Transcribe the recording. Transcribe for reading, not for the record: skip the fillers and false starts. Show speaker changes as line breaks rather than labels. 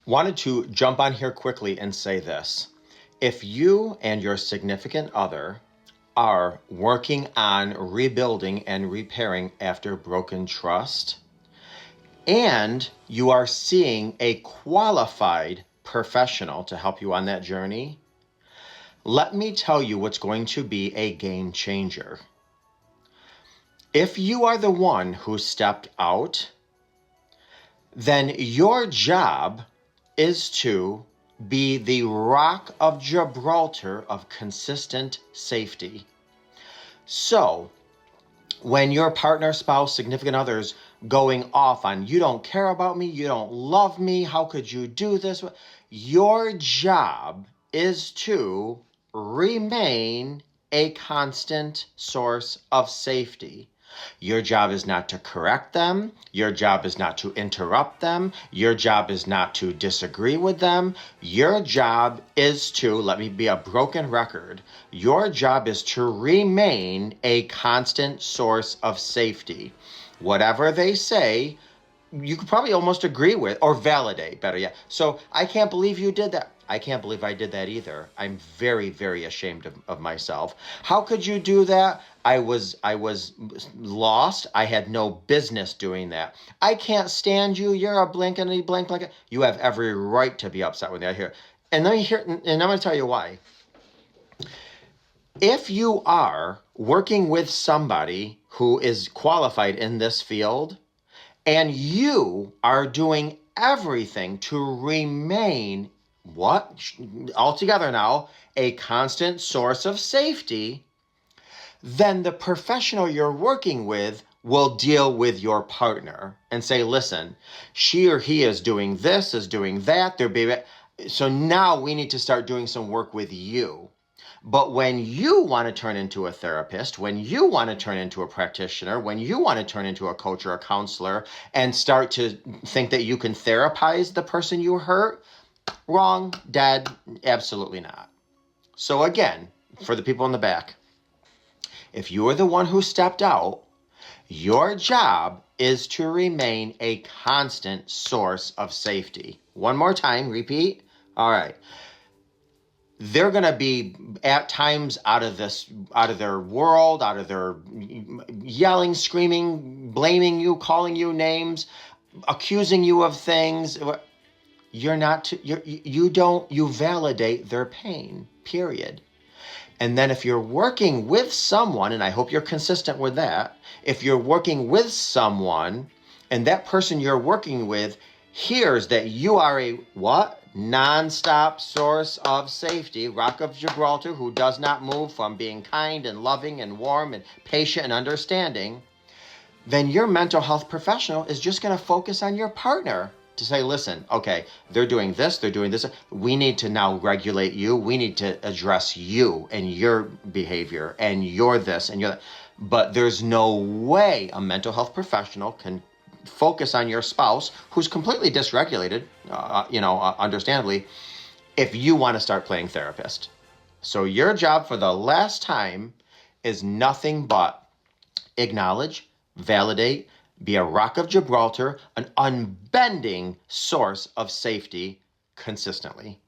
Wanted to jump on here quickly and say this. If you and your significant other are working on rebuilding and repairing after broken trust, and you are seeing a qualified professional to help you on that journey, let me tell you what's going to be a game changer. If you are the one who stepped out, then your job is to be the rock of Gibraltar of consistent safety. So, when your partner, spouse, significant others going off on, you don't care about me, you don't love me, how could you do this? Your job is to remain a constant source of safety. Your job is not to correct them. Your job is not to interrupt them. Your job is not to disagree with them. Your job is to, let me be a broken record, your job is to remain a constant source of safety. Whatever they say, you could probably almost agree with or validate, better yet. So I can't believe you did that. I can't believe I did that either. I'm very, very ashamed of myself. How could you do that? I was lost. I had no business doing that. I can't stand you. You're a blankety blank blank. You have every right to be upset with me. I hear. And I'm going to tell you why. If you are working with somebody who is qualified in this field, and you are doing everything to remain, altogether now, a constant source of safety, then the professional you're working with will deal with your partner and say, listen, she or he is doing this, is doing that. So now we need to start doing some work with you. But when you want to turn into a therapist, when you want to turn into a practitioner, when you want to turn into a coach or a counselor and start to think that you can therapize the person you hurt, wrong, dead, absolutely not. So again, for the people in the back, if you are the one who stepped out, your job is to remain a constant source of safety. One more time, repeat. All right. They're going to be at times out of their world, out of their yelling, screaming, blaming you, calling you names, accusing you of things. You validate their pain, period. And then if you're working with someone, and I hope you're consistent with that, if you're working with someone and that person you're working with hears that you are a what? Non-stop source of safety, Rock of Gibraltar, who does not move from being kind and loving and warm and patient and understanding, then your mental health professional is just going to focus on your partner to say, listen, okay, they're doing this. We need to now regulate you. We need to address you and your behavior and your this and your that. But there's no way a mental health professional can focus on your spouse who's completely dysregulated, understandably, if you want to start playing therapist. So your job for the last time is nothing but acknowledge, validate, be a Rock of Gibraltar, an unbending source of safety consistently.